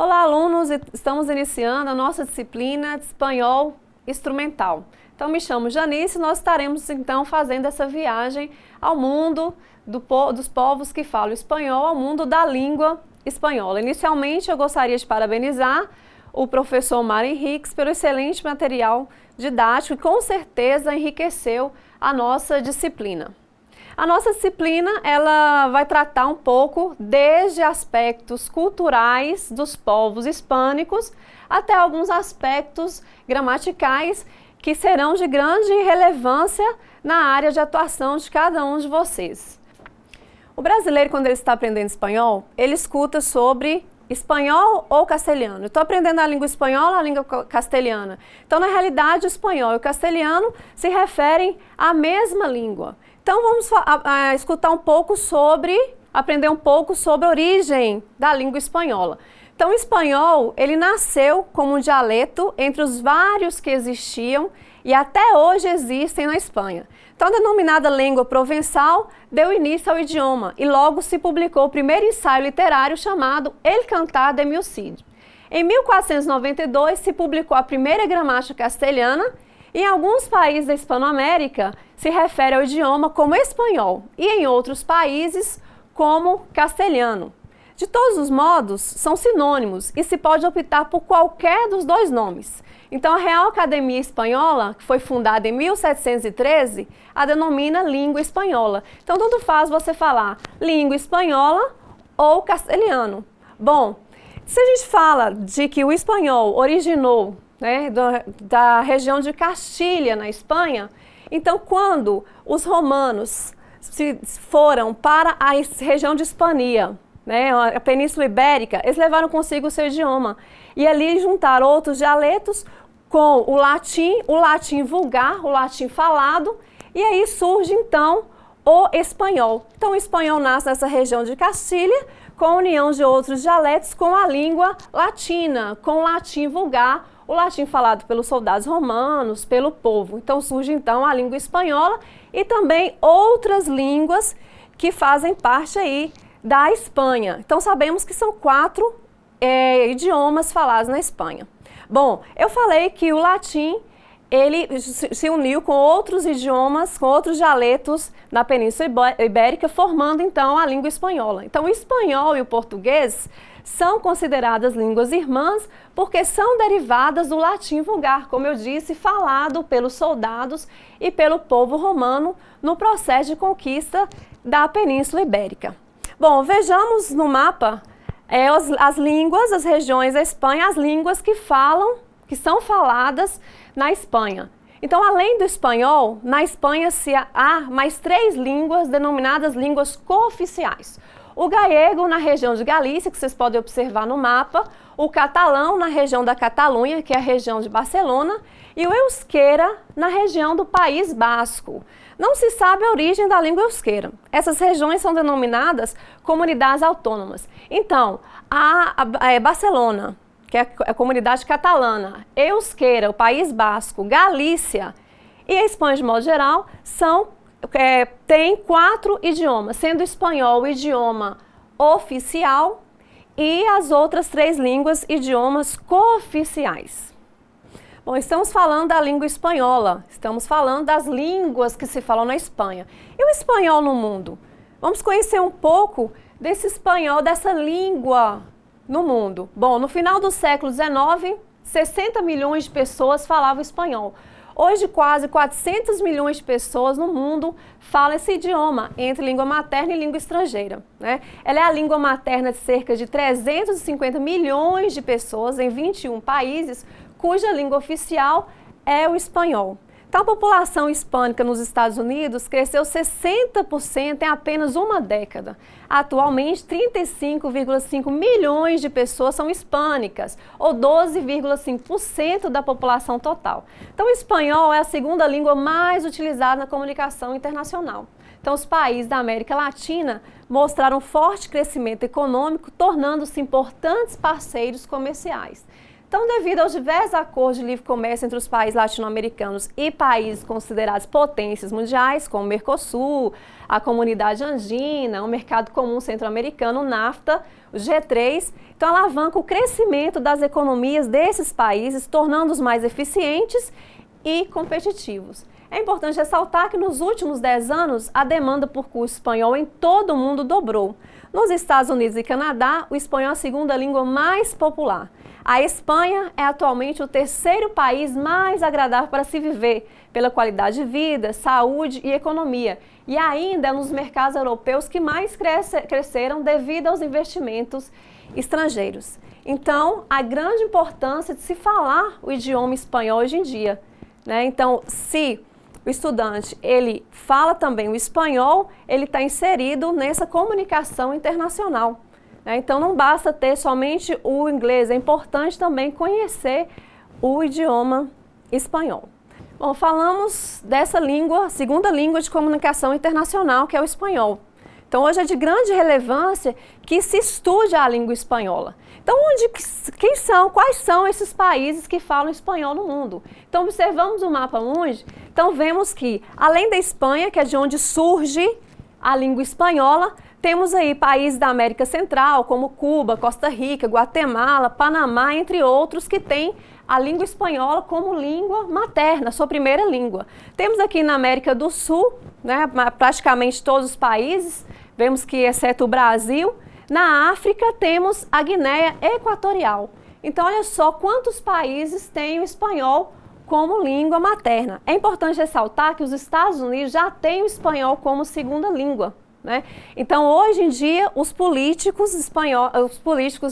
Olá, alunos! Estamos iniciando a nossa disciplina de espanhol instrumental. Então, me chamo Janice e nós estaremos, então, fazendo essa viagem ao mundo dos povos que falam espanhol, ao mundo da língua espanhola. Inicialmente, eu gostaria de parabenizar o professor Mário Henriques pelo excelente material didático que, com certeza, enriqueceu a nossa disciplina. A nossa disciplina, ela vai tratar um pouco desde aspectos culturais dos povos hispânicos até alguns aspectos gramaticais que serão de grande relevância na área de atuação de cada um de vocês. O brasileiro, quando ele está aprendendo espanhol, ele escuta sobre espanhol ou castelhano. Eu estou aprendendo a língua espanhola ou a língua castelhana? Então, na realidade, o espanhol e o castelhano se referem à mesma língua. Então, vamos escutar um pouco aprender um pouco sobre a origem da língua espanhola. Então, o espanhol, ele nasceu como um dialeto entre os vários que existiam e até hoje existem na Espanha. Então, a denominada língua provençal deu início ao idioma e logo se publicou o primeiro ensaio literário chamado El Cantar de Mil Cid. Em 1492 se publicou a primeira gramática castelhana e em alguns países da Hispanoamérica se refere ao idioma como espanhol e em outros países como castelhano. De todos os modos, são sinônimos e se pode optar por qualquer dos dois nomes. Então, a Real Academia Espanhola, que foi fundada em 1713, a denomina língua espanhola. Então, tanto faz você falar língua espanhola ou castelhano. Bom, se a gente fala de que o espanhol originou, né, da região de Castilha, na Espanha, então, quando os romanos foram para a região de Hispania, né, a Península Ibérica, eles levaram consigo o seu idioma. E ali juntaram outros dialetos com o latim vulgar, o latim falado, e aí surge então o espanhol. Então o espanhol nasce nessa região de Castilha, com a união de outros dialetos com a língua latina, com o latim vulgar, o latim falado pelos soldados romanos, pelo povo. Então surge então a língua espanhola e também outras línguas que fazem parte aí da Espanha. Então sabemos que são 4 idiomas falados na Espanha. Bom, eu falei que o latim, ele se uniu com outros idiomas, com outros dialetos na Península Ibérica, formando então a língua espanhola. Então o espanhol e o português são consideradas línguas irmãs porque são derivadas do latim vulgar, como eu disse, falado pelos soldados e pelo povo romano no processo de conquista da Península Ibérica. Bom, vejamos no mapa as línguas, as regiões da Espanha, as línguas que são faladas na Espanha. Então, além do espanhol, na Espanha há mais 3 línguas denominadas línguas cooficiais. O galego na região de Galícia, que vocês podem observar no mapa, o catalão na região da Catalunha, que é a região de Barcelona, e o euskera na região do País Basco. Não se sabe a origem da língua euskera. Essas regiões são denominadas comunidades autônomas. Então, Barcelona, que é a comunidade catalana, euskera, o País Basco, Galícia e a Espanha, de modo geral, tem 4 idiomas, sendo o espanhol o idioma oficial e as outras 3 línguas idiomas cooficiais. Bom, estamos falando da língua espanhola, estamos falando das línguas que se falam na Espanha. E o espanhol no mundo? Vamos conhecer um pouco desse espanhol, dessa língua no mundo. Bom, no final do século XIX, 60 milhões de pessoas falavam espanhol. Hoje, quase 400 milhões de pessoas no mundo falam esse idioma, entre língua materna e língua estrangeira, né? Ela é a língua materna de cerca de 350 milhões de pessoas em 21 países, cuja língua oficial é o espanhol. Então, a população hispânica nos Estados Unidos cresceu 60% em apenas uma década. Atualmente, 35,5 milhões de pessoas são hispânicas, ou 12,5% da população total. Então, o espanhol é a segunda língua mais utilizada na comunicação internacional. Então, os países da América Latina mostraram forte crescimento econômico, tornando-se importantes parceiros comerciais. Então, devido aos diversos acordos de livre comércio entre os países latino-americanos e países considerados potências mundiais, como o Mercosul, a Comunidade Andina, o Mercado Comum Centro-Americano, o NAFTA, o G3, então alavanca o crescimento das economias desses países, tornando-os mais eficientes e competitivos. É importante ressaltar que nos últimos 10 anos, a demanda por curso espanhol em todo o mundo dobrou. Nos Estados Unidos e Canadá, o espanhol é a segunda língua mais popular. A Espanha é atualmente o terceiro país mais agradável para se viver, pela qualidade de vida, saúde e economia. E ainda é um dos mercados europeus que mais cresceram devido aos investimentos estrangeiros. Então, a grande importância de se falar o idioma espanhol hoje em dia, né? Então, se o estudante ele fala também o espanhol, ele está inserido nessa comunicação internacional. Então, não basta ter somente o inglês, é importante também conhecer o idioma espanhol. Bom, falamos dessa língua, segunda língua de comunicação internacional, que é o espanhol. Então, hoje é de grande relevância que se estude a língua espanhola. Então, quais são esses países que falam espanhol no mundo? Então, observamos o mapa mundi, então vemos que, além da Espanha, que é de onde surge a língua espanhola, temos aí países da América Central, como Cuba, Costa Rica, Guatemala, Panamá, entre outros, que têm a língua espanhola como língua materna, sua primeira língua. Temos aqui na América do Sul, né, praticamente todos os países, vemos que exceto o Brasil. Na África temos a Guiné Equatorial. Então, olha só quantos países têm o espanhol como língua materna. É importante ressaltar que os Estados Unidos já têm o espanhol como segunda língua, né? Então, hoje em dia, os políticos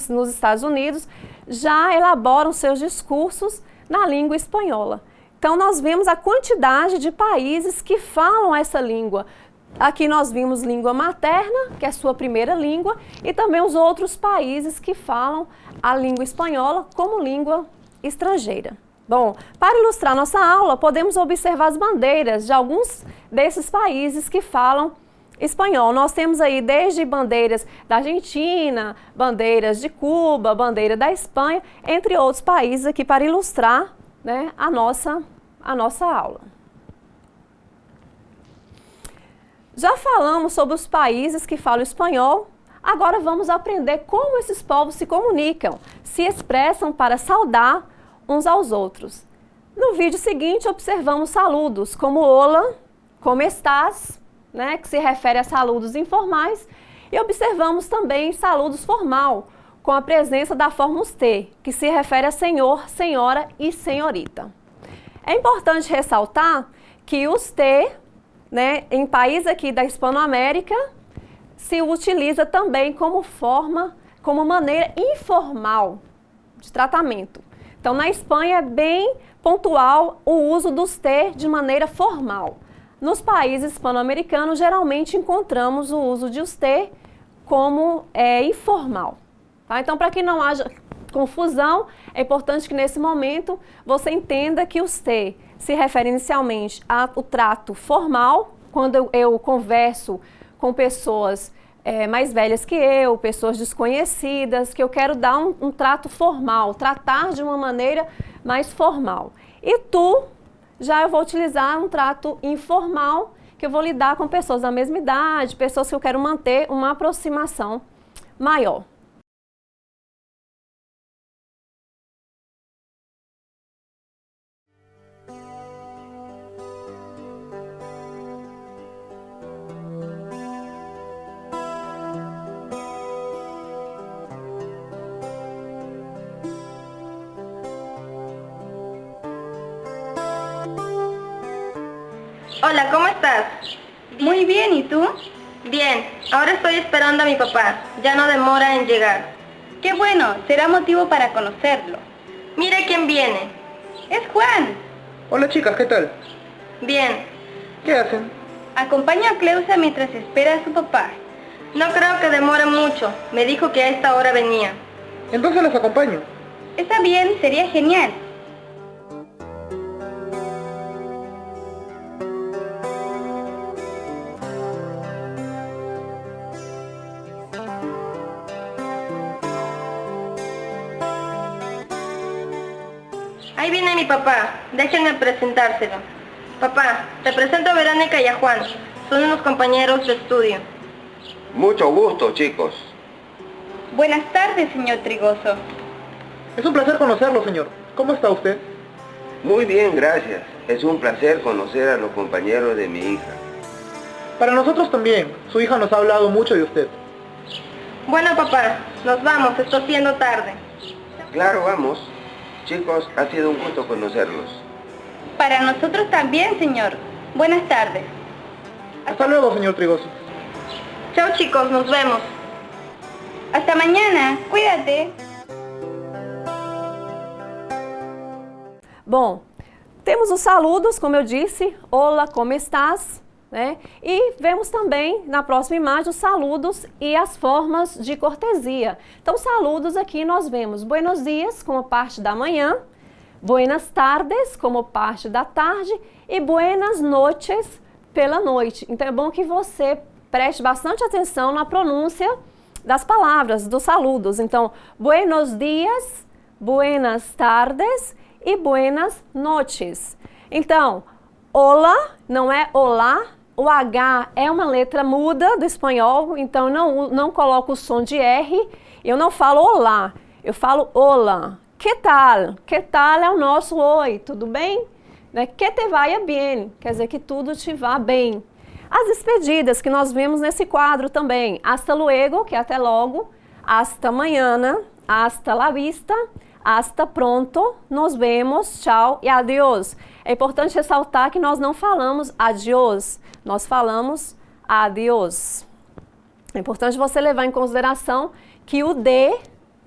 nos Estados Unidos já elaboram seus discursos na língua espanhola. Então, nós vemos a quantidade de países que falam essa língua. Aqui nós vimos língua materna, que é a sua primeira língua, e também os outros países que falam a língua espanhola como língua estrangeira. Bom, para ilustrar nossa aula, podemos observar as bandeiras de alguns desses países que falam espanhol. Nós temos aí desde bandeiras da Argentina, bandeiras de Cuba, bandeira da Espanha, entre outros países aqui para ilustrar, né, a nossa aula. Já falamos sobre os países que falam espanhol, agora vamos aprender como esses povos se comunicam, se expressam para saudar uns aos outros. No vídeo seguinte, observamos saludos como Hola, como estás, né, que se refere a saludos informais, e observamos também saludos formal, com a presença da forma usted, que se refere a senhor, senhora e senhorita. É importante ressaltar que usted, né, em países aqui da Hispanoamérica, se utiliza também como maneira informal de tratamento. Então, na Espanha é bem pontual o uso do usted de maneira formal. Nos países hispano-americanos, geralmente encontramos o uso de usted como informal. Tá? Então, para que não haja confusão, é importante que nesse momento você entenda que usted se refere inicialmente ao trato formal, quando eu converso com pessoas mais velhas que eu, pessoas desconhecidas, que eu quero dar um trato formal, tratar de uma maneira mais formal. E tu, já eu vou utilizar um trato informal, que eu vou lidar com pessoas da mesma idade, pessoas que eu quero manter uma aproximação maior. Hola, ¿cómo estás? Muy bien, ¿y tú? Bien, ahora estoy esperando a mi papá, ya no demora en llegar. Qué bueno, será motivo para conocerlo. Mira quién viene. Es Juan. Hola chicas, ¿qué tal? Bien, ¿Qué hacen? Acompaña a Cleusa mientras espera a su papá. no creo que demore mucho, me dijo que a esta hora venía. Entonces los acompaño. Está bien, sería genial. Ahí viene mi papá. Déjenme presentárselo. Papá, te presento a Verónica y a Juan. Son unos compañeros de estudio. Mucho gusto, chicos. Buenas tardes, señor Trigoso. Es un placer conocerlo, señor. ¿Cómo está usted? Muy bien, gracias. Es un placer conocer a los compañeros de mi hija. Para nosotros también. Su hija nos ha hablado mucho de usted. Bueno, papá, nos vamos. Está siendo tarde. Claro, vamos. Chicos, ha sido un gusto conocerlos. Para nosotros también, señor. Buenas tardes. Hasta luego, señor Trigoso. Chao, chicos, nos vemos. Hasta mañana. Cuídate. Bom, temos os saludos, como eu disse, olá, como estás? Né? E vemos também na próxima imagem os saludos e as formas de cortesia. Então, saludos aqui nós vemos buenos dias como parte da manhã, buenas tardes como parte da tarde e buenas noches pela noite. Então, é bom que você preste bastante atenção na pronúncia das palavras, dos saludos. Então, buenos dias, buenas tardes e buenas noches. Então, olá não é olá, o H é uma letra muda do espanhol, então não coloco o som de R, eu não falo olá, eu falo olá. Que tal? Que tal é o nosso oi, tudo bem? Né? Que te vaya bien, quer dizer que tudo te vá bem. As despedidas que nós vemos nesse quadro também, hasta luego, que é até logo, hasta mañana, hasta la vista, hasta pronto, nos vemos, tchau e adiós. É importante ressaltar que nós não falamos adiós, nós falamos adiós. É importante você levar em consideração que o D,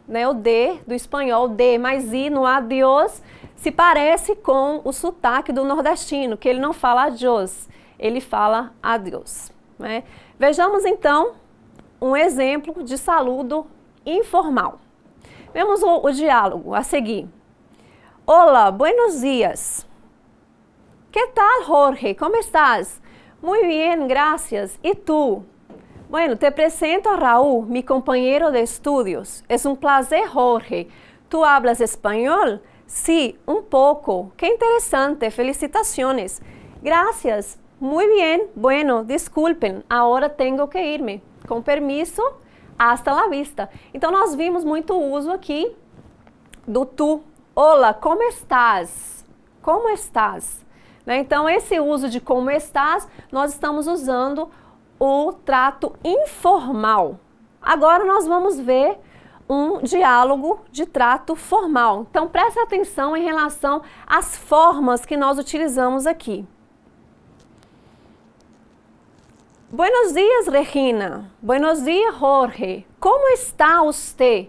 né, o D do espanhol, D mais I no adiós, se parece com o sotaque do nordestino, que ele não fala adiós, ele fala adiós. Né? Vejamos então um exemplo de saludo informal. Vemos o diálogo a seguir. Olá, buenos dias. Que tal, Jorge? ¿Cómo estás? Muy bien, gracias. ¿Y tú? Bueno, te presento a Raúl, mi compañero de estudios. Es un placer, Jorge. ¿Tú hablas español? Sí, un poco. Qué interesante. Felicitaciones. Gracias. Muy bien. Bueno, disculpen, ahora tengo que irme. Com permiso, hasta la vista. Então, nós vimos muito uso aqui do tu. Olá, como estás? Como estás? Né? Então, esse uso de como estás, nós estamos usando o trato informal. Agora, nós vamos ver um diálogo de trato formal. Então, preste atenção em relação às formas que nós utilizamos aqui. Buenos días, Regina. Buenos días, Jorge. ¿Cómo está usted?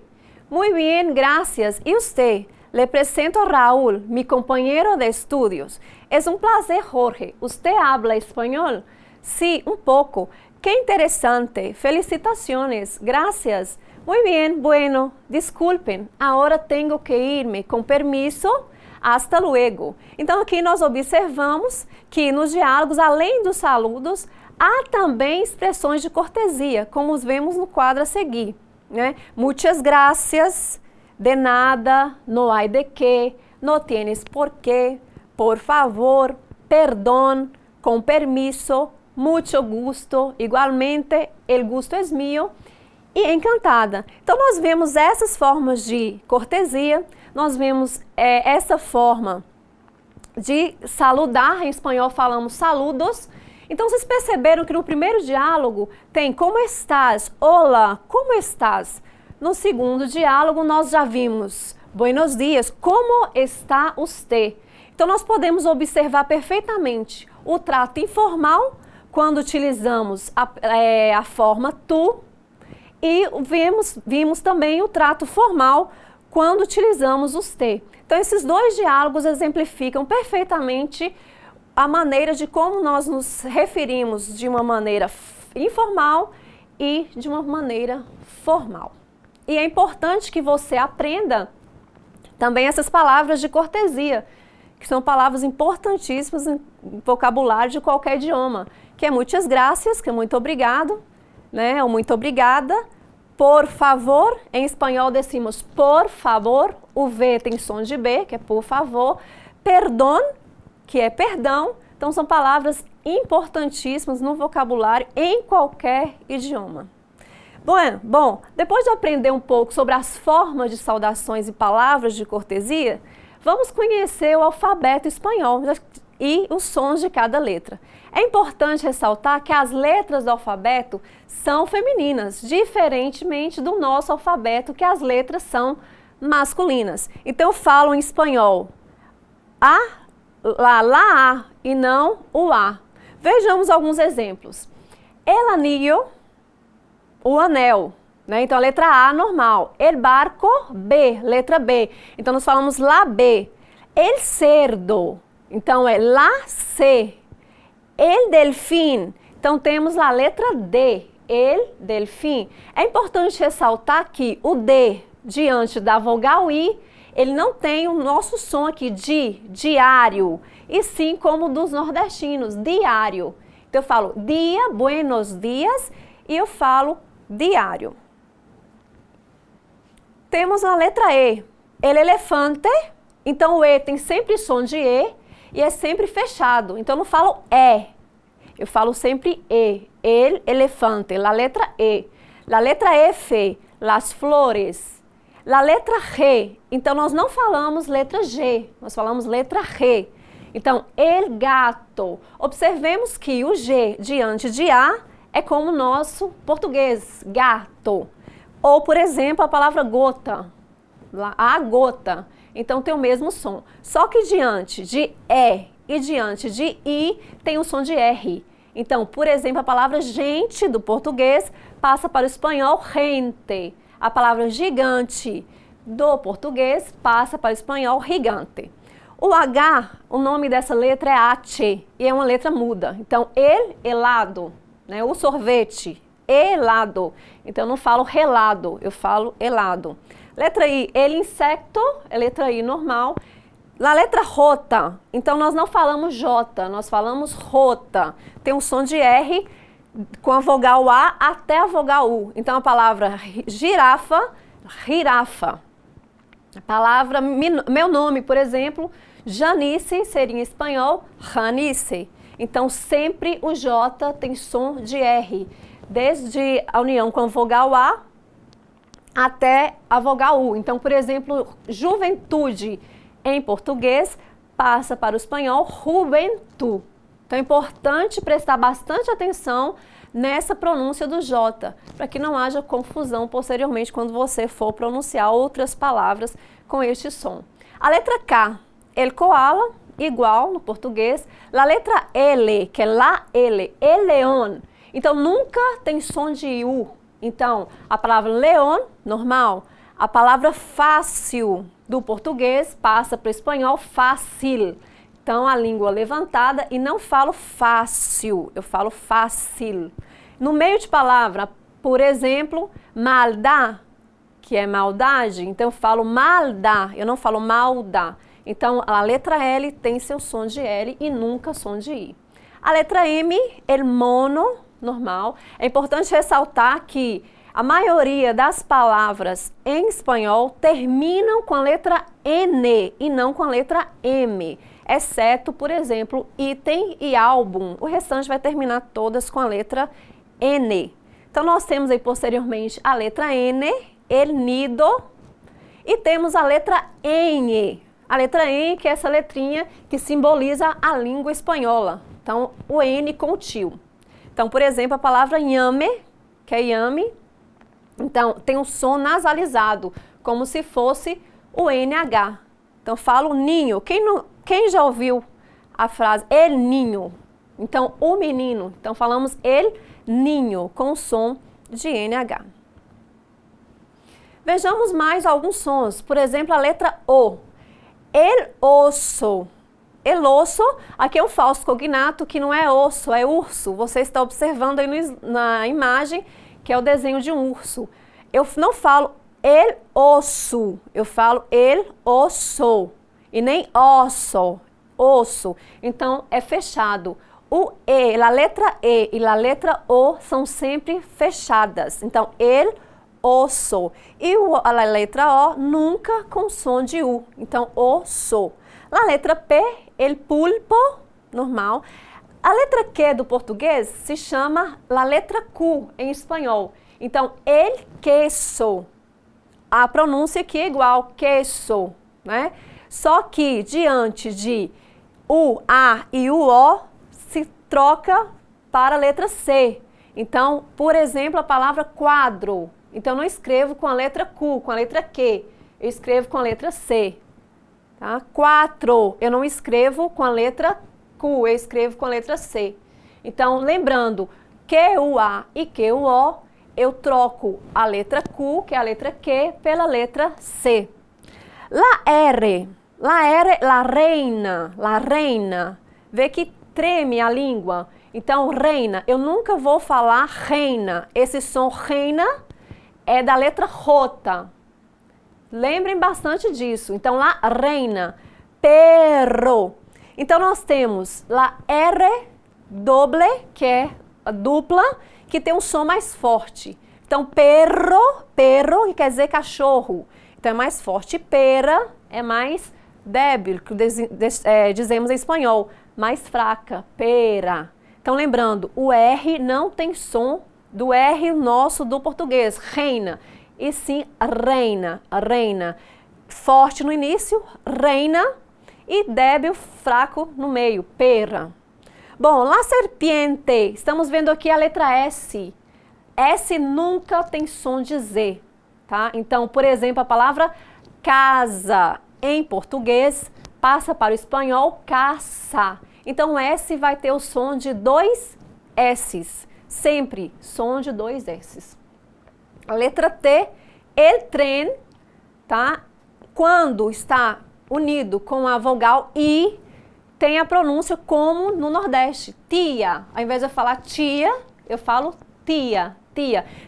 Muy bien, gracias. ¿Y usted? Le presento a Raúl, mi compañero de estudios. Es un placer, Jorge. ¿Usted habla español? Sí, un poco. Qué interesante. Felicitaciones. Gracias. Muy bien, bueno, disculpen. Ahora tengo que irme. Com permiso. Hasta luego. Então, aqui nós observamos que nos diálogos, além dos saludos, há também expressões de cortesia, como os vemos no quadro a seguir. Né? Muchas gracias, de nada, no hay de qué, no tienes por qué, por favor, perdón, com permiso, mucho gusto, igualmente, el gusto es mío, e encantada. Então, nós vemos essas formas de cortesia, nós vemos essa forma de saludar, em espanhol falamos saludos. Então, vocês perceberam que no primeiro diálogo tem como estás? Olá, como estás? No segundo diálogo, nós já vimos buenos dias, como está usted? Então, nós podemos observar perfeitamente o trato informal, quando utilizamos a forma tu, e vimos também o trato formal, quando utilizamos os te. Então, esses dois diálogos exemplificam perfeitamente a maneira de como nós nos referimos de uma maneira informal e de uma maneira formal. E é importante que você aprenda também essas palavras de cortesia, que são palavras importantíssimas no vocabulário de qualquer idioma, que é muitas gracias, que é muito obrigado, né, ou muito obrigada, por favor, em espanhol decimos por favor, o V tem som de B, que é por favor, perdón, que é perdão. Então são palavras importantíssimas no vocabulário em qualquer idioma. Bom, depois de aprender um pouco sobre as formas de saudações e palavras de cortesia, vamos conhecer o alfabeto espanhol e os sons de cada letra. É importante ressaltar que as letras do alfabeto são femininas, diferentemente do nosso alfabeto, que as letras são masculinas. Então eu falo em espanhol lá, e não o A. Vejamos alguns exemplos. El anillo, o anel, né? Então a letra A normal. El barco, B, letra B. Então nós falamos lá B. El cerdo, então é lá C. El delfim, então temos a letra D. El delfim. É importante ressaltar que o D diante da vogal I, ele não tem o nosso som aqui de diário, e sim como dos nordestinos, diário. Então eu falo dia, buenos dias, e eu falo diário. Temos a letra E, el elefante, então o E tem sempre som de E e é sempre fechado, então eu não falo E, eu falo sempre E, el elefante, la letra E. La letra F, las flores. La letra G, então nós não falamos letra G, nós falamos letra G. Então, el gato. Observemos que o G diante de A é como o nosso português, gato. Ou, por exemplo, a palavra gota, a gota. Então, tem o mesmo som. Só que diante de E e diante de I tem o som de R. Então, por exemplo, a palavra gente do português passa para o espanhol gente. A palavra gigante do português passa para o espanhol gigante. O H, o nome dessa letra é H e é uma letra muda. Então, el helado, né? O sorvete, helado. Então, eu não falo relado, eu falo helado. Letra I, el insecto, é letra I normal. Na letra J, então nós não falamos J, nós falamos rota. Tem um som de R com a vogal A até a vogal U. Então, a palavra girafa, girafa. A palavra meu nome, por exemplo, Janice seria em espanhol Janice. Então, sempre o J tem som de R, desde a união com a vogal A até a vogal U. Então, por exemplo, juventude em português passa para o espanhol juventud. Então, é importante prestar bastante atenção nessa pronúncia do J, para que não haja confusão posteriormente quando você for pronunciar outras palavras com este som. A letra K, el koala, igual no português. A letra L, que é la L, el león. Então, nunca tem som de U. Então, a palavra león, normal. A palavra fácil do português passa para o espanhol fácil. Então, a língua levantada e não falo fácil, eu falo fácil. No meio de palavra, por exemplo, maldá, que é maldade, então eu falo maldá, eu não falo malda. Então, a letra L tem seu som de L e nunca som de I. A letra M, el mono, normal. É importante ressaltar que a maioria das palavras em espanhol terminam com a letra N e não com a letra M. Exceto, por exemplo, item e álbum. O restante vai terminar todas com a letra N. Então, nós temos aí posteriormente a letra N, el nido, e temos a letra N. A letra N, que é essa letrinha que simboliza a língua espanhola. Então, o N com o tio. Então, por exemplo, a palavra nhame, que é yame, então, tem um som nasalizado, como se fosse o NH. Então, falo ninho. Quem já ouviu a frase el ninho? Então, o menino. Então, falamos el ninho, com o som de NH. Vejamos mais alguns sons. Por exemplo, a letra O. El osso. El osso, aqui é um falso cognato, que não é osso, é urso. Você está observando aí na imagem, que é o desenho de um urso. Eu não falo el osso, eu falo el osso. E nem osso, osso. Então, é fechado. O E, a letra E e a letra O são sempre fechadas. Então, el osso. E a letra O nunca com som de U. Então, osso. A letra P, el pulpo, normal. A letra Q do português se chama a letra Q em espanhol. Então, el queso. A pronúncia aqui é igual, queso, né? Só que diante de o A e o O se troca para a letra C. Então, por exemplo, a palavra quadro. Então, eu não escrevo com a letra Q, com a letra Q. Eu escrevo com a letra C. Tá? Quatro, eu não escrevo com a letra Q, eu escrevo com a letra C. Então, lembrando, Q-U-A e Q-U-O, eu troco a letra Q, que é a letra Q, pela letra C. La R, la reina. Vê que treme a língua. Então, reina, eu nunca vou falar reina. Esse som reina é da letra J. Lembrem bastante disso. Então, la reina, perro. Então, nós temos la R doble, que é a dupla, que tem um som mais forte. Então, perro, que quer dizer cachorro. Então, é mais forte. Pera é mais débil, que dizemos em espanhol, mais fraca, pera. Então, lembrando, o R não tem som do R nosso do português, reina, e sim reina. Forte no início, reina, e débil, fraco no meio, pera. Bom, la serpiente, estamos vendo aqui a letra S. S nunca tem som de Z, tá? Então, por exemplo, a palavra casa em português passa para o espanhol caça. Então, o S vai ter o som de 2 S's. Sempre som de 2 S's. A letra T, el tren, tá? Quando está unido com a vogal I, tem a pronúncia como no Nordeste, tia. Ao invés de eu falar tia, eu falo tia.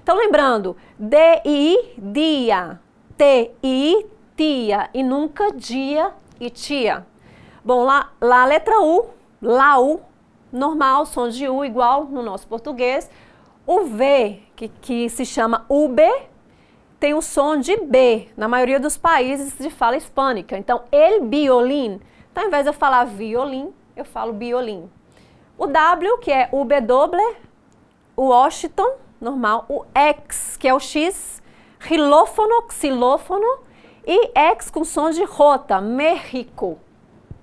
Então, lembrando, D-I, dia. T-I, tia. E nunca dia e tia. Bom, lá a letra U, lá U, normal, som de U igual no nosso português. O V, que se chama UB, tem o som de B, na maioria dos países de fala hispânica. Então, el violín. Então, ao invés de eu falar violin, eu falo biolim. O W, que é UB doble, o Washington, normal. O X, que é o X, xilófono, xilófono. E X com som de J, México.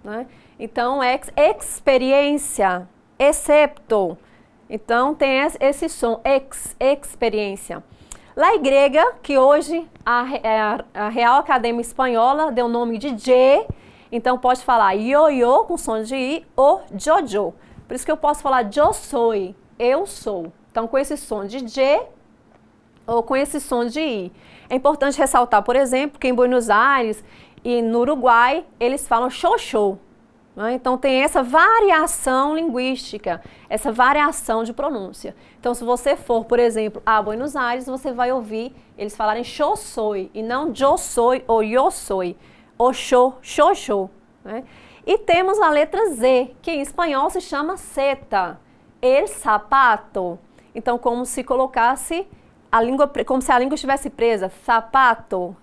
Né? Então, X, experiência, excepto. Então, tem esse som, experiência. La Y, que hoje a Real Academia Espanhola deu o nome de J, então pode falar yo-yo com som de I ou jojo. Por isso que eu posso falar yo soy, eu sou. Então, com esse som de J ou com esse som de I. É importante ressaltar, por exemplo, que em Buenos Aires e no Uruguai, eles falam xoxô. Né? Então, tem essa variação linguística, essa variação de pronúncia. Então, se você for, por exemplo, a Buenos Aires, você vai ouvir eles falarem yo soy e não yo soy ou yo soy, ou xoxô. Né? E temos a letra Z, que em espanhol se chama seta, el zapato. Então, como se colocasse a língua, como se a língua estivesse presa, sapato,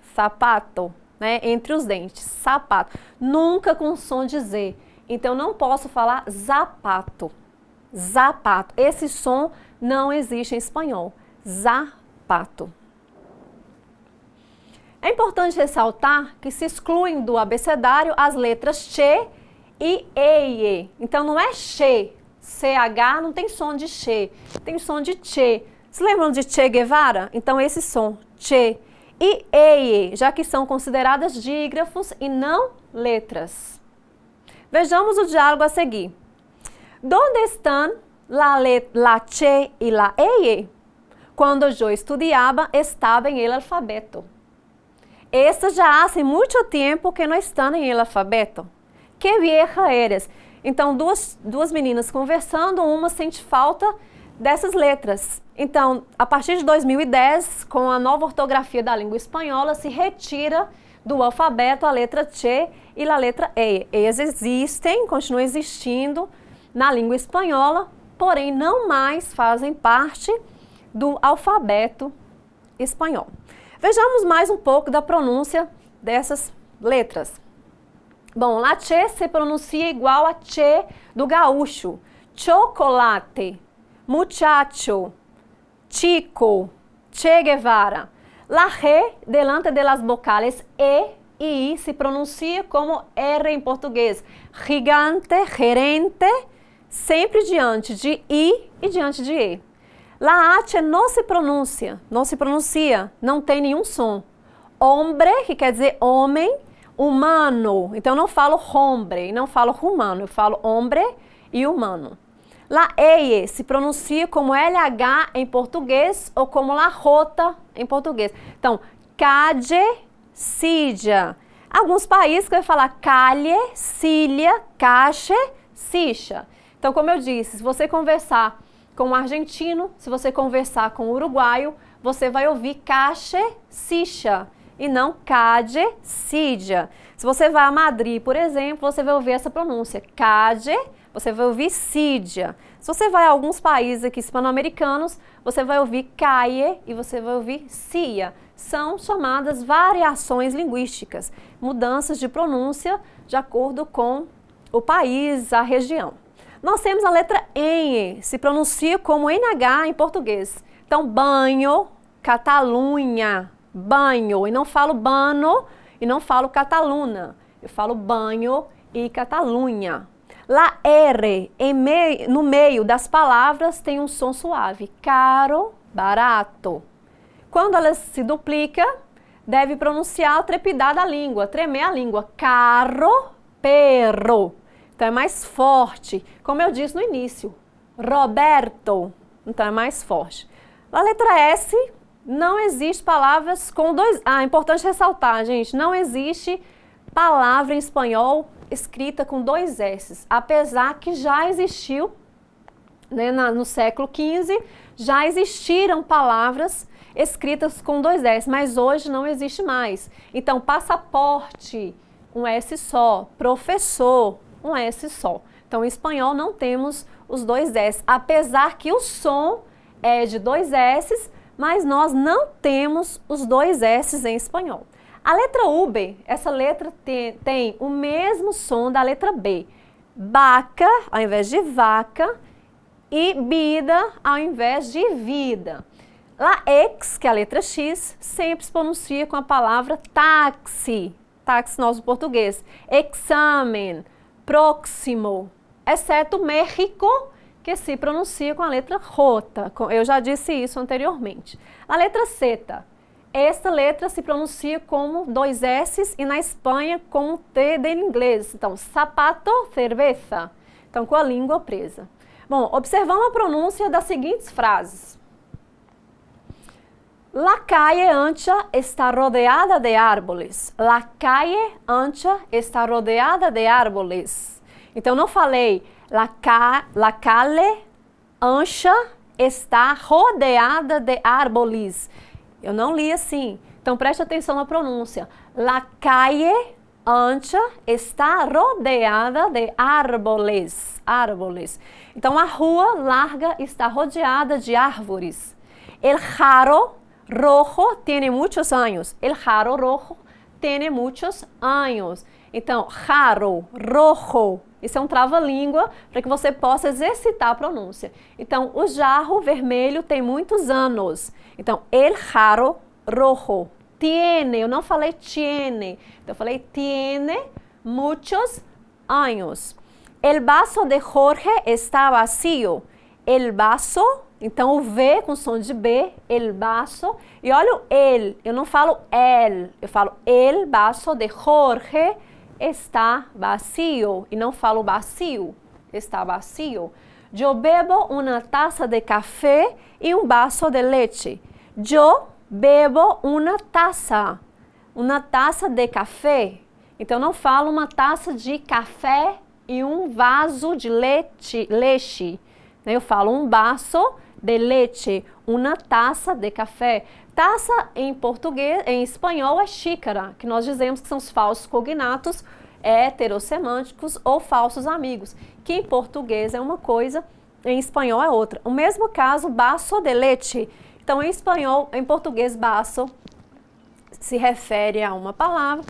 né, entre os dentes, sapato, nunca com som de Z. Então, não posso falar zapato, esse som não existe em espanhol, zapato. É importante ressaltar que se excluem do abecedário as letras che e eie. Então, não é che, CH não tem som de che, tem som de che. Se lembram de Che Guevara? Então, esse som, che. E eie, já que são consideradas dígrafos e não letras. Vejamos o diálogo a seguir. ¿Dónde están la che y la eie? Cuando yo estudiaba, estaba en el alfabeto. Estas já hacen mucho tiempo que no están en el alfabeto. Que vieja eres. Então, duas meninas conversando, uma sente falta dessas letras. Então, a partir de 2010, com a nova ortografia da língua espanhola, se retira do alfabeto a letra che e a letra e. Elas existem, continuam existindo na língua espanhola, porém não mais fazem parte do alfabeto espanhol. Vejamos mais um pouco da pronúncia dessas letras. Bom, la che se pronuncia igual a che do gaúcho. Chocolate, muchacho, chico, Che Guevara. La G delante de las vocales E e I se pronuncia como R em português. Gigante, gerente, sempre diante de I e diante de E. La H não se pronuncia, não tem nenhum som. Hombre, que quer dizer homem, humano, então eu não falo hombre, não falo humano, eu falo hombre e humano. La EIE se pronuncia como LH em português ou como la J em português. Então, calle, silla. Alguns países que vai falar calhe, silha, cache, sicha. Então, como eu disse, se você conversar com um argentino, se você conversar com um uruguaio, você vai ouvir cache, sicha e não calle, silla. Se você vai a Madrid, por exemplo, você vai ouvir essa pronúncia, calle, você vai ouvir sídia. Se você vai a alguns países aqui hispano-americanos, você vai ouvir calle e você vai ouvir cia. São chamadas variações linguísticas, mudanças de pronúncia de acordo com o país, a região. Nós temos a letra N, se pronuncia como NH em português. Então, banho, Catalunha, banho. E não falo bano e não falo Cataluna. Eu falo banho e Catalunha. La R, no meio das palavras, tem um som suave. Caro, barato. Quando ela se duplica, deve pronunciar, trepidar da língua, tremer a língua. Carro, perro. Então é mais forte. Como eu disse no início, Roberto. Então é mais forte. Na letra S, não existe palavras com dois... Ah, é importante ressaltar, gente, não existe palavra em espanhol escrita com dois S, apesar que já existiu, né, no século XV, já existiram palavras escritas com dois S, mas hoje não existe mais. Então, passaporte, um S só, professor, um S só. Então, em espanhol não temos os dois S, apesar que o som é de dois S, mas nós não temos os dois S em espanhol. A letra UB, essa letra tem o mesmo som da letra B. Vaca, ao invés de vaca, e vida, ao invés de vida. La X, que é a letra X, sempre se pronuncia com a palavra táxi. Táxi nosso português. Examen, próximo, exceto México, que se pronuncia com a letra J. Eu já disse isso anteriormente. A letra Z. Esta letra se pronuncia como dois S e na Espanha como T de inglês. Então, sapato, cerveza. Então, com a língua presa. Bom, observamos a pronúncia das seguintes frases. La calle ancha está rodeada de árboles. La calle ancha está rodeada de árboles. Então, não falei la calle ancha está rodeada de árboles. Eu não li assim. Então, preste atenção na pronúncia. La calle ancha está rodeada de árboles. Árboles. Então, a rua larga está rodeada de árvores. El jarro rojo tiene muchos años. El jarro rojo tiene muchos años. Então, jarro, rojo. Isso é um trava-língua para que você possa exercitar a pronúncia. Então, o jarro vermelho tem muitos anos. Então, el jarro rojo tiene, eu não falei tiene, eu falei tiene muchos años. El vaso de Jorge está vacío. El vaso, então o V com som de B, el vaso. E olha o el, eu não falo el, eu falo el vaso de Jorge está vacío. E não falo vacío, está vacío. Eu bebo uma taça de café e um vaso de leite. Eu bebo uma taça de café. Então, não falo uma taça de café e um vaso de leite. Eu falo um vaso de leite, uma taça de café. Taça em português, em espanhol é xícara, que nós dizemos que são os falsos cognatos heterossemânticos ou falsos amigos, que em português é uma coisa, em espanhol é outra. O mesmo caso, vaso de leite. Então, em espanhol, em português, baço se refere a uma palavra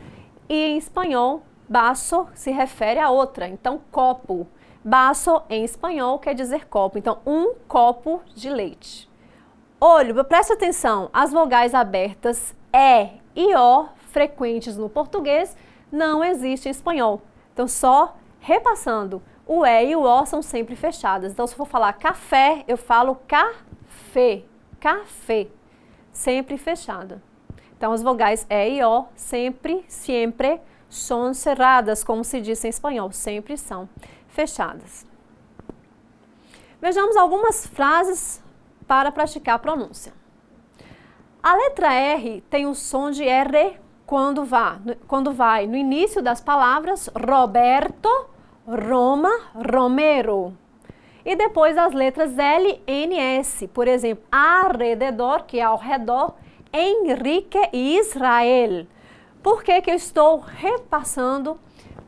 e em espanhol, baço se refere a outra. Então, copo. Baço em espanhol quer dizer copo. Então, um copo de leite. Olho, preste atenção, as vogais abertas E e O, frequentes no português, não existem em espanhol. Então, só repassando, o E e o O são sempre fechadas. Então, se eu for falar café, eu falo café, café, sempre fechada. Então, as vogais E e O sempre são cerradas, como se diz em espanhol, sempre são fechadas. Vejamos algumas frases para praticar a pronúncia. A letra R tem o som de R quando vai no início das palavras Roberto, Roma, Romero. E depois as letras L, N, S. Por exemplo, alrededor, que é ao redor, Henrique e Israel. Por que que eu estou repassando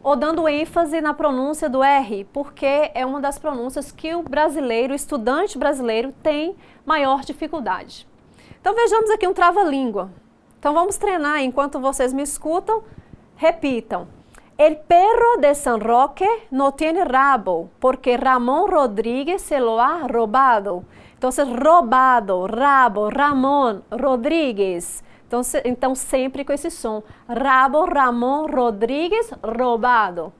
ou dando ênfase na pronúncia do R? Porque é uma das pronúncias que o brasileiro, o estudante brasileiro, tem maior dificuldade. Então vejamos aqui um trava-língua. Então vamos treinar, enquanto vocês me escutam, repitam. El perro de San Roque no tiene rabo, porque Ramón Rodríguez se lo ha robado. Então, robado, rabo, Ramón Rodríguez. Então, sempre com esse som. Rabo, Ramón Rodríguez, robado.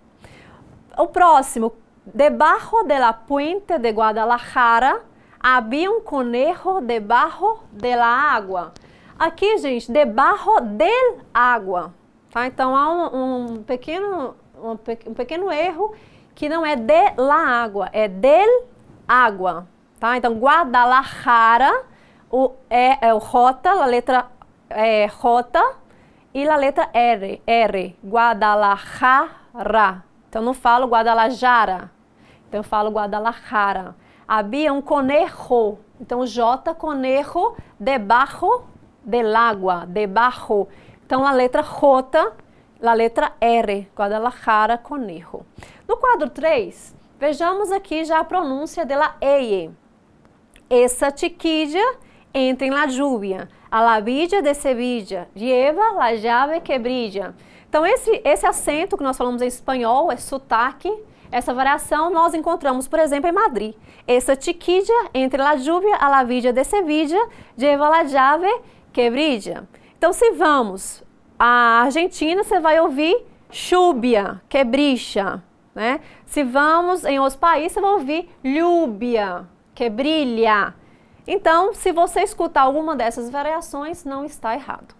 O próximo. Debajo de la puente de Guadalajara, havia um conejo debajo de la água. Aqui, gente, debajo del água. Tá? Então, há um pequeno erro que não é de la água, é del água. Tá? Então, Guadalajara, o J, a letra J e a letra R. Guadalajara. Então, não falo Guadalajara. Então, eu falo Guadalajara. Havia um conejo. Então, J, conejo, debajo del água, debajo. Então, a letra J, a letra R, Guadalajara, conejo. No quadro 3, vejamos aqui já a pronúncia dela EIE. Essa chiquilla entra en la lluvia, a la villa de Sevilla, lleva la llave que brilla. Então, esse acento que nós falamos em espanhol, é sotaque, essa variação nós encontramos, por exemplo, em Madrid. Essa chiquilla entra en la lluvia, a la villa de Sevilla, lleva la llave que brilla. Então, se vamos à Argentina, você vai ouvir lluvia, que brilha, né? Se vamos em outros países, você vai ouvir lluvia, que brilha. Então, se você escutar alguma dessas variações, não está errado.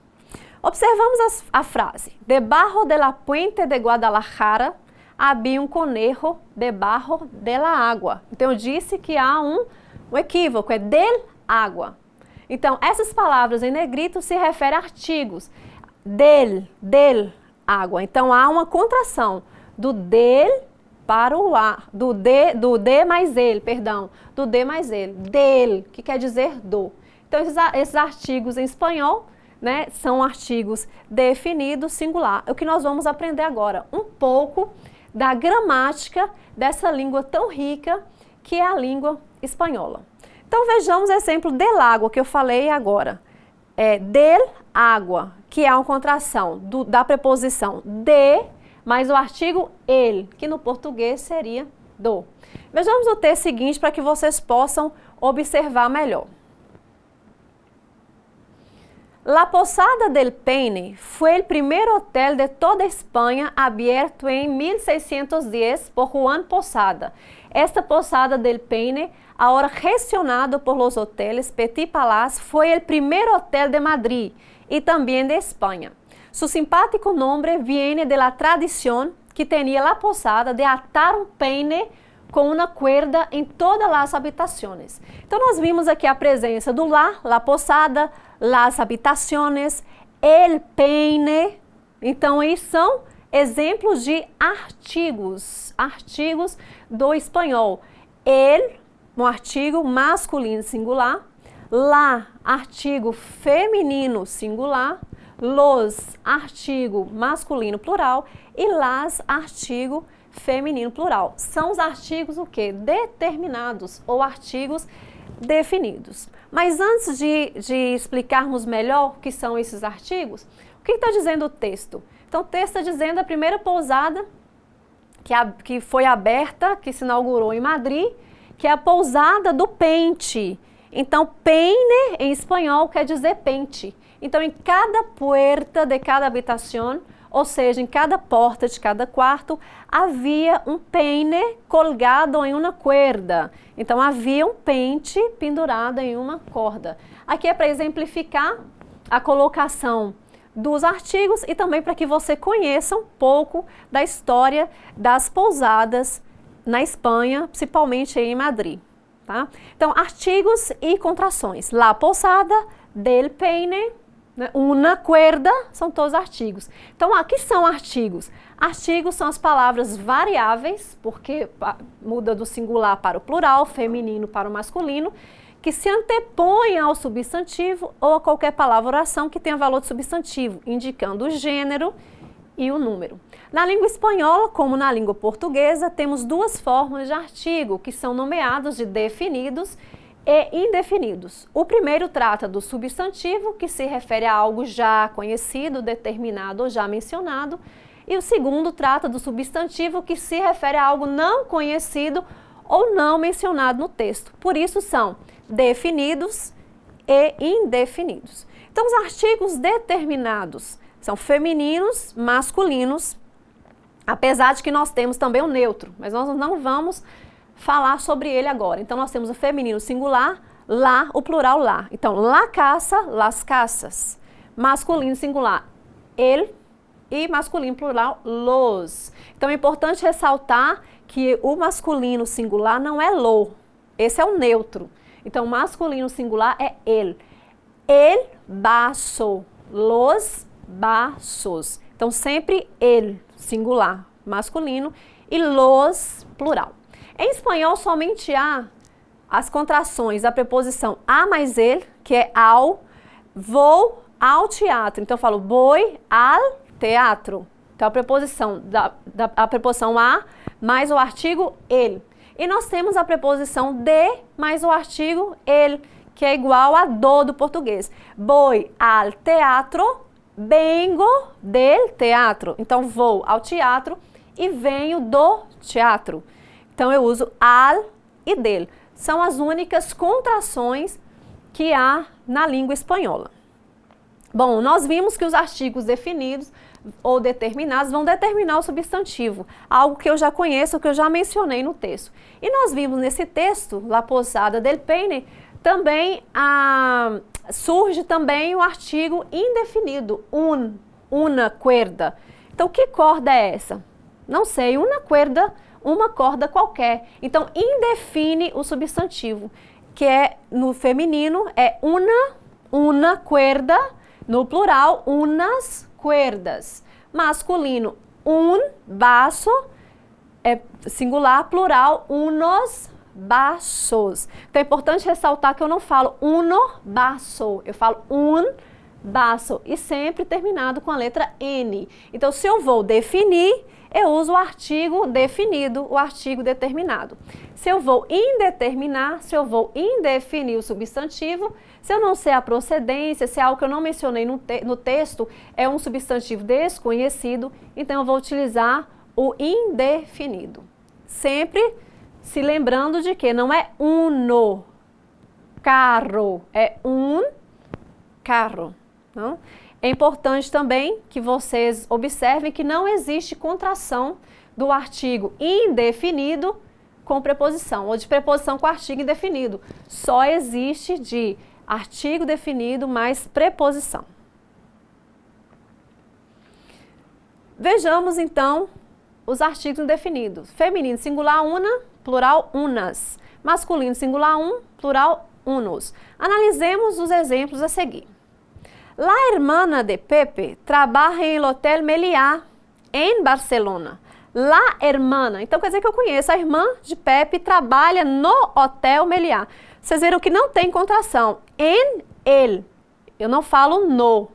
Observamos a frase. Debajo de la puente de Guadalajara, havia um conejo debajo de la água. Então, eu disse que há um equívoco, é del água. Então, essas palavras em negrito se referem a artigos. Del, água. Então, há uma contração do del para o A, do D mais ele, perdão, do D mais ele, del, que quer dizer do. Então, esses artigos em espanhol, né, são artigos definidos, singular. É o que nós vamos aprender agora, um pouco da gramática dessa língua tão rica que é a língua espanhola. Então, vejamos o exemplo del água que eu falei agora. Del água, que é uma contração da preposição de, mais o artigo el, que no português seria do. Vejamos o texto seguinte para que vocês possam observar melhor. La Posada del Peine fue el primer hotel de toda España abierto en 1610 por Juan Posada. Esta Posada del Peine, ahora gestionado por los hoteles Petit Palace, fue el primer hotel de Madrid y también de España. Su simpático nombre viene de la tradición que tenía la posada de atar un peine com uma cuerda em todas as habitações. Então, nós vimos aqui a presença do la posada, las habitaciones, el peine. Então, aí são exemplos de artigos do espanhol. El, um artigo masculino singular, la, artigo feminino singular, los, artigo masculino plural e las, artigo feminino plural. São os artigos o quê? Determinados ou artigos definidos. Mas antes de explicarmos melhor o que são esses artigos, o que está dizendo o texto? Então, o texto está dizendo a primeira pousada que foi aberta, que se inaugurou em Madrid, que é a pousada do Pente. Então, peine em espanhol quer dizer pente. Então, em cada puerta de cada habitación, ou seja, em cada porta de cada quarto, havia um peine colgado em uma cuerda. Então, havia um pente pendurado em uma corda. Aqui é para exemplificar a colocação dos artigos e também para que você conheça um pouco da história das pousadas na Espanha, principalmente em Madrid. Tá? Então, artigos e contrações. La posada, del peine, né? Una cuerda, são todos artigos. Então, o que são artigos? Artigos são as palavras variáveis, porque muda do singular para o plural, feminino para o masculino, que se antepõem ao substantivo ou a qualquer palavra ou oração que tenha valor de substantivo, indicando o gênero e o número. Na língua espanhola, como na língua portuguesa, temos duas formas de artigo, que são nomeados de definidos e indefinidos. O primeiro trata do substantivo, que se refere a algo já conhecido, determinado ou já mencionado, e o segundo trata do substantivo, que se refere a algo não conhecido ou não mencionado no texto. Por isso são definidos e indefinidos. Então, os artigos determinados são femininos, masculinos, apesar de que nós temos também o neutro, mas nós não vamos falar sobre ele agora. Então, nós temos o feminino singular, lá, o plural lá. Então, la casa, las casas. Masculino singular, el, e masculino plural, los. Então, é importante ressaltar que o masculino singular não é lo, esse é o neutro. Então, o masculino singular é el vaso, los vasos. Então, sempre el, singular, masculino, e los, plural. Em espanhol, somente há as contrações da preposição a mais el, que é ao, vou ao teatro. Então, eu falo, voy al teatro. Então, a preposição, a preposição a mais o artigo el. E nós temos a preposição de mais o artigo el, que é igual a do português. Voy al teatro, vengo del teatro. Então, vou ao teatro e venho do teatro. Então, eu uso al e del. São as únicas contrações que há na língua espanhola. Bom, nós vimos que os artigos definidos ou determinados vão determinar o substantivo, algo que eu já conheço, que eu já mencionei no texto. E nós vimos nesse texto, La posada del peine, também surge também o artigo indefinido, una cuerda. Então, que corda é essa? Não sei, una cuerda, uma corda qualquer. Então, indefine o substantivo, que é no feminino é una cuerda, no plural, unas cuerdas. Masculino, un vaso, é singular, plural, unos vasos. Então é importante ressaltar que eu não falo uno vaso, eu falo un vaso e sempre terminado com a letra N. Então, se eu vou definir, eu uso o artigo definido, o artigo determinado. Se eu vou indeterminar, se eu vou indefinir o substantivo, se eu não sei a procedência, se é algo que eu não mencionei no texto, é um substantivo desconhecido, então eu vou utilizar o indefinido. Sempre se lembrando de que não é uno carro, é un carro. Não? É importante também que vocês observem que não existe contração do artigo indefinido com preposição, ou de preposição com artigo indefinido. Só existe de artigo definido mais preposição. Vejamos então os artigos indefinidos. Feminino singular una, plural unas. Masculino singular un, plural unos. Analisemos os exemplos a seguir. La hermana de Pepe trabaja en el Hotel Meliá, em Barcelona. La hermana, então quer dizer que eu conheço, a irmã de Pepe trabalha no Hotel Meliá. Vocês viram que não tem contração. En el, eu não falo no.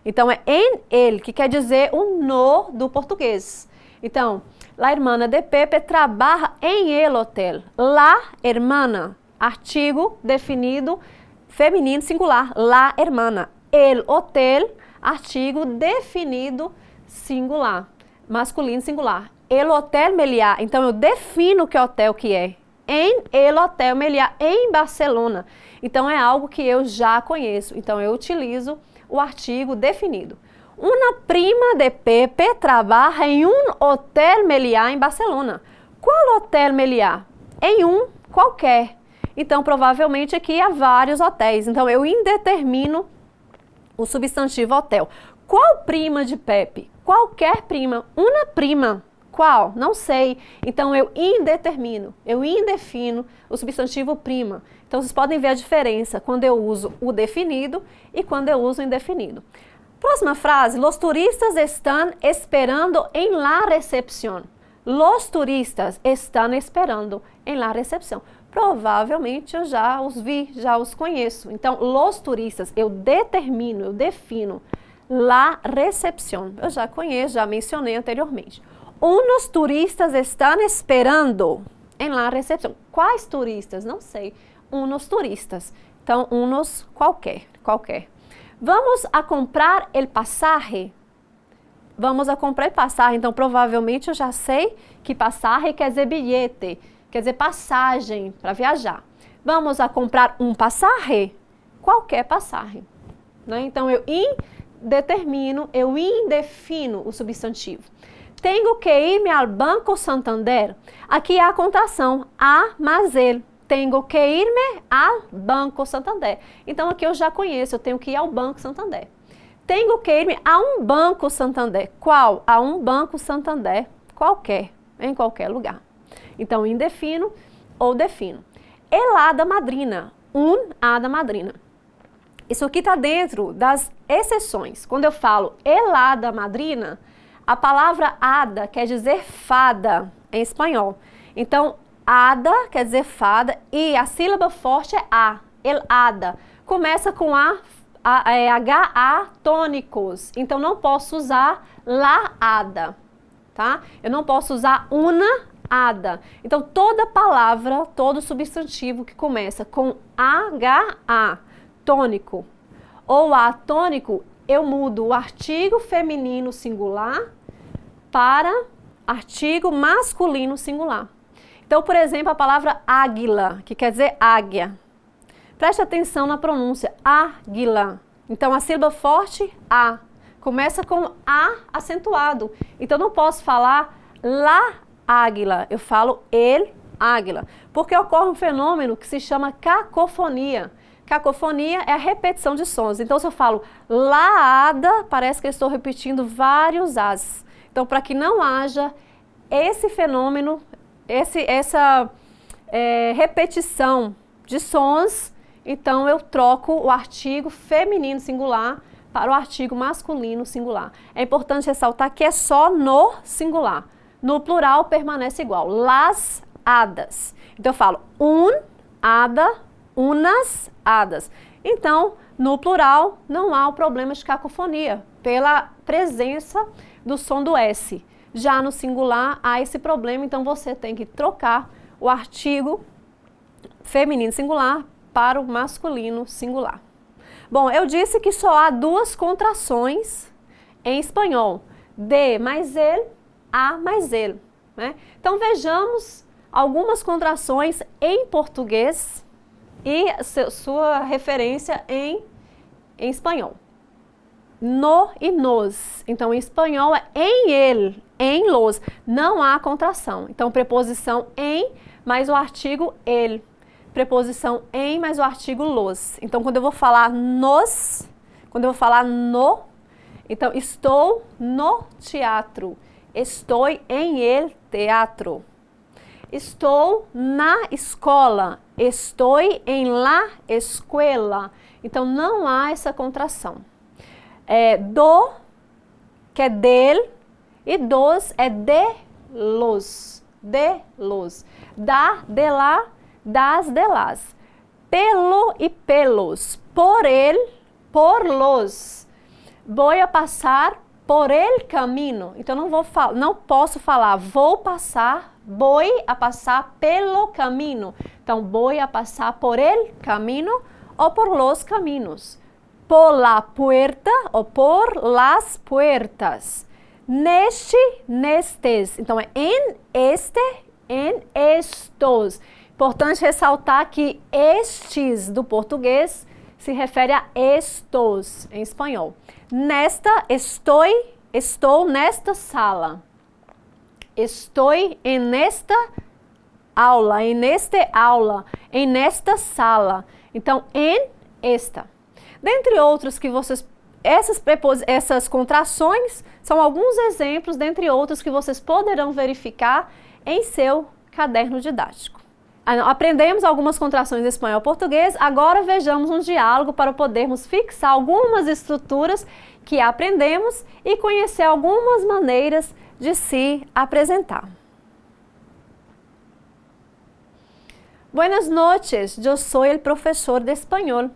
Então é en el, que quer dizer o no do português. Então, la hermana de Pepe trabaja en el hotel. La hermana, artigo definido feminino singular, la hermana. El hotel, artigo definido singular, masculino singular. El hotel Meliá, então eu defino que hotel que é. Em el hotel Meliá, em Barcelona. Então é algo que eu já conheço. Então eu utilizo o artigo definido. Una prima de Pepe trabalha em um hotel Meliá em Barcelona. Qual hotel Meliá? Em um qualquer. Então provavelmente aqui há vários hotéis. Então eu indetermino o substantivo hotel. Qual prima de Pepe? Qualquer prima. Una prima. Qual? Não sei. Então eu indetermino, eu indefino o substantivo prima. Então vocês podem ver a diferença quando eu uso o definido e quando eu uso o indefinido. Próxima frase, los turistas están esperando en la recepción. Los turistas están esperando en la recepción. Provavelmente eu já os vi, já os conheço. Então, los turistas, eu determino, eu defino. La recepción, eu já conheço, já mencionei anteriormente. Unos turistas están esperando en la recepción. Quais turistas? Não sei. Unos turistas. Então, unos qualquer. Vamos a comprar el pasaje. Vamos a comprar el pasaje. Então, provavelmente eu já sei que pasaje quer dizer bilhete, quer dizer passagem para viajar. Vamos a comprar um pasaje? Qualquer passagem. Né? Então, eu indetermino, eu indefino o substantivo. Tenho que ir ao Banco Santander. Aqui há a contração, a mais ele. Tenho que ir-me ao Banco Santander. Então aqui eu já conheço, eu tenho que ir ao Banco Santander. Tenho que ir-me a um Banco Santander. Qual? A um Banco Santander qualquer, em qualquer lugar. Então indefino ou defino. El hada madrina, un hada madrina. Isso aqui está dentro das exceções. Quando eu falo el hada madrina, a palavra hada quer dizer fada em espanhol. Então, hada quer dizer fada e a sílaba forte é a, el hada. Começa com H-A tônicos. Então, não posso usar la hada, tá? Eu não posso usar una hada. Então, toda palavra, todo substantivo que começa com H-A tônico ou A tônico, eu mudo o artigo feminino singular para artigo masculino singular. Então, por exemplo, a palavra águila, que quer dizer águia. Preste atenção na pronúncia, águila. Então, a sílaba forte, A. Começa com A acentuado. Então, não posso falar la águila, eu falo el águila. Porque ocorre um fenômeno que se chama cacofonia. Cacofonia é a repetição de sons. Então, se eu falo laada, parece que eu estou repetindo vários as. Então, para que não haja esse fenômeno, essa repetição de sons, então eu troco o artigo feminino singular para o artigo masculino singular. É importante ressaltar que é só no singular. No plural permanece igual. Las hadas. Então, eu falo un hada, unas hadas. Então, no plural, não há o problema de cacofonia, pela presença do som do S. Já no singular, há esse problema, então você tem que trocar o artigo feminino singular para o masculino singular. Bom, eu disse que só há duas contrações em espanhol. De mais ele, a mais ele. Né? Então, vejamos algumas contrações em português e sua referência em espanhol. No e nos. Então, em espanhol é em ele, em los. Não há contração. Então, preposição em mais o artigo ele. Preposição em mais o artigo los. Então, quando eu vou falar nos, quando eu vou falar no, então, estou no teatro. Estou em el teatro. Estou na escola. Estou em la escuela. Então, não há essa contração. Do, que é del, e dos é de los. De los. Da, de lá, das, de las. Pelo e pelos. Por el, por los. Vou a passar por el caminho. Então, não posso falar vou passar Voy a pasar pelo camino. Então, voy a pasar por el camino ou por los caminos. Por la puerta ou por las puertas. Neste, nestes. Então, é en este, en estos. Importante ressaltar que estes do português se refere a estos em espanhol. Nesta, estou nesta sala. Estou em esta aula, em este aula, em esta sala. Então, em esta. Dentre outros que vocês... Essas contrações são alguns exemplos, dentre outros, que vocês poderão verificar em seu caderno didático. Aprendemos algumas contrações em espanhol e português, agora vejamos um diálogo para podermos fixar algumas estruturas que aprendemos e conhecer algumas maneiras de se apresentar. Buenas noches, yo soy el profesor de español.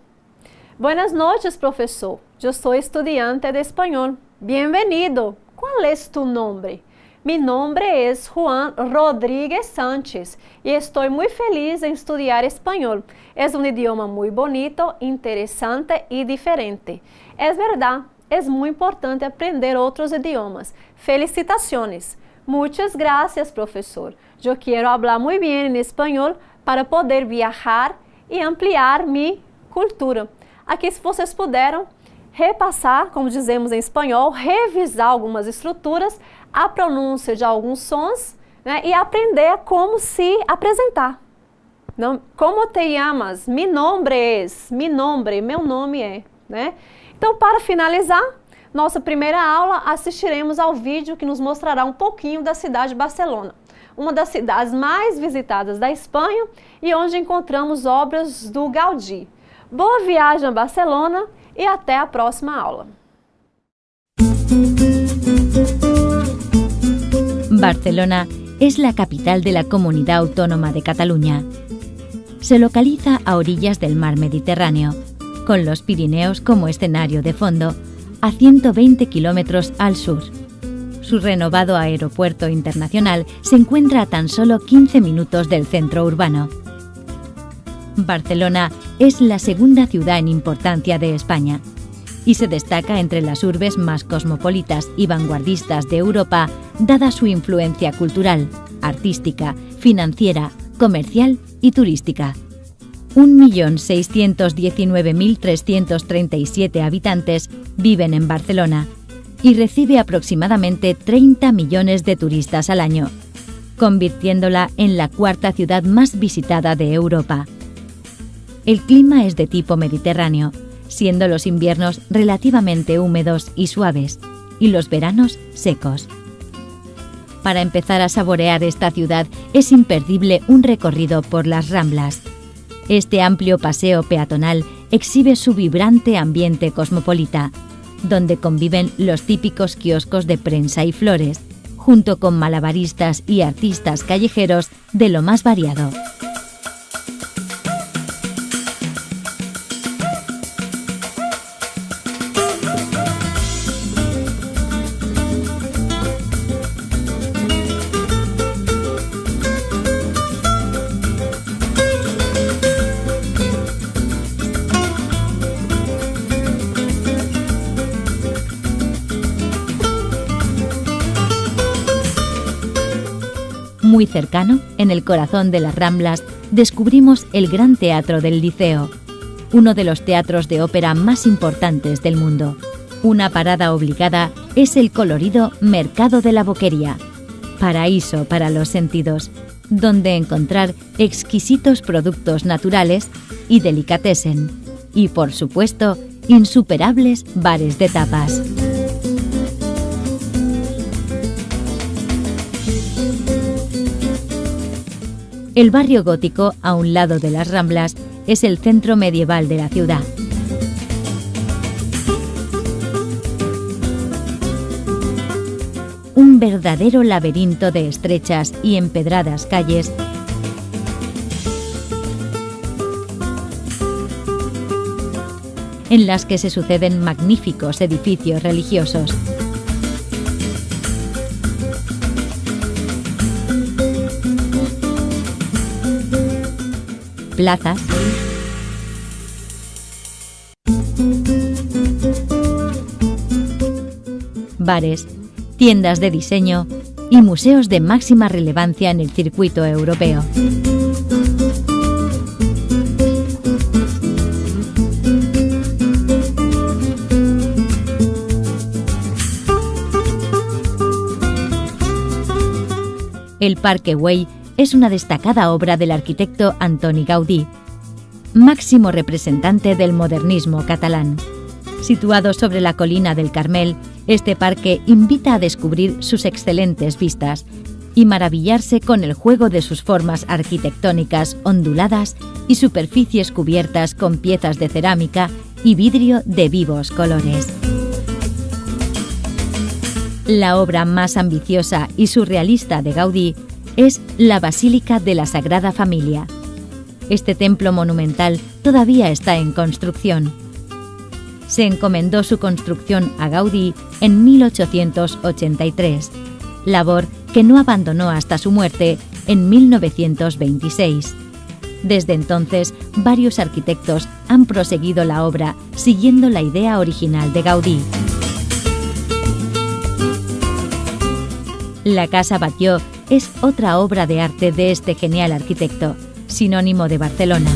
Buenas noches, profesor. Yo soy estudiante de español. Bienvenido. ¿Cuál es tu nombre? Mi nombre es Juan Rodríguez Sánchez y estoy muy feliz en estudiar español. Es un idioma muy bonito, interesante y diferente. Es verdad, es muy importante aprender otros idiomas. Felicitaciones. Muchas gracias, profesor. Yo quiero hablar muy bien en español para poder viajar y ampliar mi cultura. Aqui, se vocês puderam repassar, como dizemos em espanhol, revisar algumas estruturas, a pronúncia de alguns sons, né, e aprender como se apresentar. Não, como te llamas? Mi nombre es. Mi nombre, meu nome é. Né? Então, para finalizar nossa primeira aula, assistiremos ao vídeo que nos mostrará um pouquinho da cidade de Barcelona, uma das cidades mais visitadas da Espanha e onde encontramos obras do Gaudí. Boa viagem a Barcelona e até a próxima aula. Barcelona es la capital de la Comunidad Autónoma de Cataluña. Se localiza a orillas del mar Mediterráneo, con los Pirineos como escenario de fondo, a 120 kilómetros al sur. Su renovado aeropuerto internacional se encuentra a tan solo 15 minutos del centro urbano. Barcelona es la segunda ciudad en importancia de España y se destaca entre las urbes más cosmopolitas y vanguardistas de Europa, dada su influencia cultural, artística, financiera, comercial y turística. 1.619.337 habitantes viven en Barcelona y recibe aproximadamente 30 millones de turistas al año, convirtiéndola en la cuarta ciudad más visitada de Europa. El clima es de tipo mediterráneo, siendo los inviernos relativamente húmedos y suaves, y los veranos secos. Para empezar a saborear esta ciudad es imperdible un recorrido por las Ramblas. Este amplio paseo peatonal exhibe su vibrante ambiente cosmopolita, donde conviven los típicos kioscos de prensa y flores, junto con malabaristas y artistas callejeros de lo más variado. Muy cercano, en el corazón de las Ramblas, descubrimos el Gran Teatro del Liceo, uno de los teatros de ópera más importantes del mundo. Una parada obligada es el colorido Mercado de la Boquería, paraíso para los sentidos, donde encontrar exquisitos productos naturales y delicatessen, y por supuesto, insuperables bares de tapas. El barrio gótico, a un lado de las Ramblas, es el centro medieval de la ciudad. Un verdadero laberinto de estrechas y empedradas calles en las que se suceden magníficos edificios religiosos. plazas, bares, tiendas de diseño y museos de máxima relevancia en el circuito europeo. El Parque Güell es una destacada obra del arquitecto Antoni Gaudí, máximo representante del modernismo catalán. Situado sobre la colina del Carmel, este parque invita a descubrir sus excelentes vistas y maravillarse con el juego de sus formas arquitectónicas onduladas y superficies cubiertas con piezas de cerámica y vidrio de vivos colores. La obra más ambiciosa y surrealista de Gaudí es la Basílica de la Sagrada Familia. Este templo monumental todavía está en construcción. Se encomendó su construcción a Gaudí en 1883, labor que no abandonó hasta su muerte en 1926. Desde entonces, varios arquitectos han proseguido la obra siguiendo la idea original de Gaudí. La Casa Batlló es otra obra de arte de este genial arquitecto, sinónimo de Barcelona.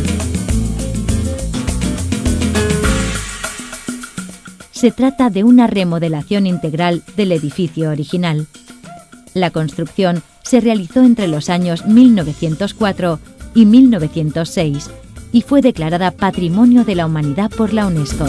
Se trata de una remodelación integral del edificio original. La construcción se realizó entre los años 1904 y 1906 y fue declarada Patrimonio de la Humanidad por la UNESCO.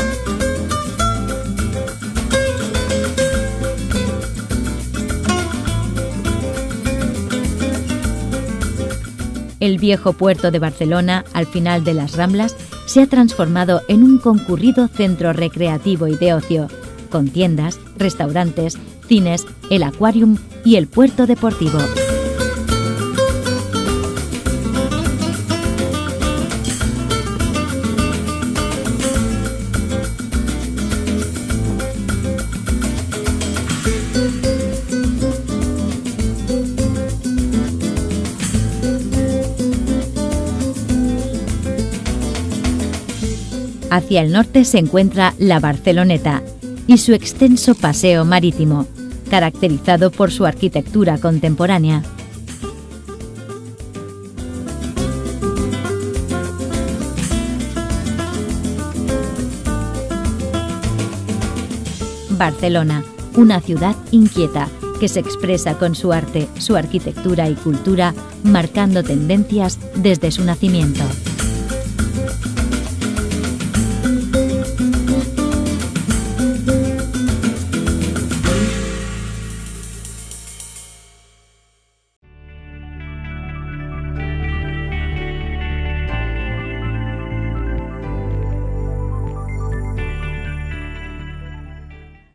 El viejo puerto de Barcelona, al final de las Ramblas, se ha transformado en un concurrido centro recreativo y de ocio, con tiendas, restaurantes, cines, el acuarium y el puerto deportivo. Hacia el norte se encuentra la Barceloneta y su extenso paseo marítimo, caracterizado por su arquitectura contemporánea. Barcelona, una ciudad inquieta que se expresa con su arte, su arquitectura y cultura, marcando tendencias desde su nacimiento.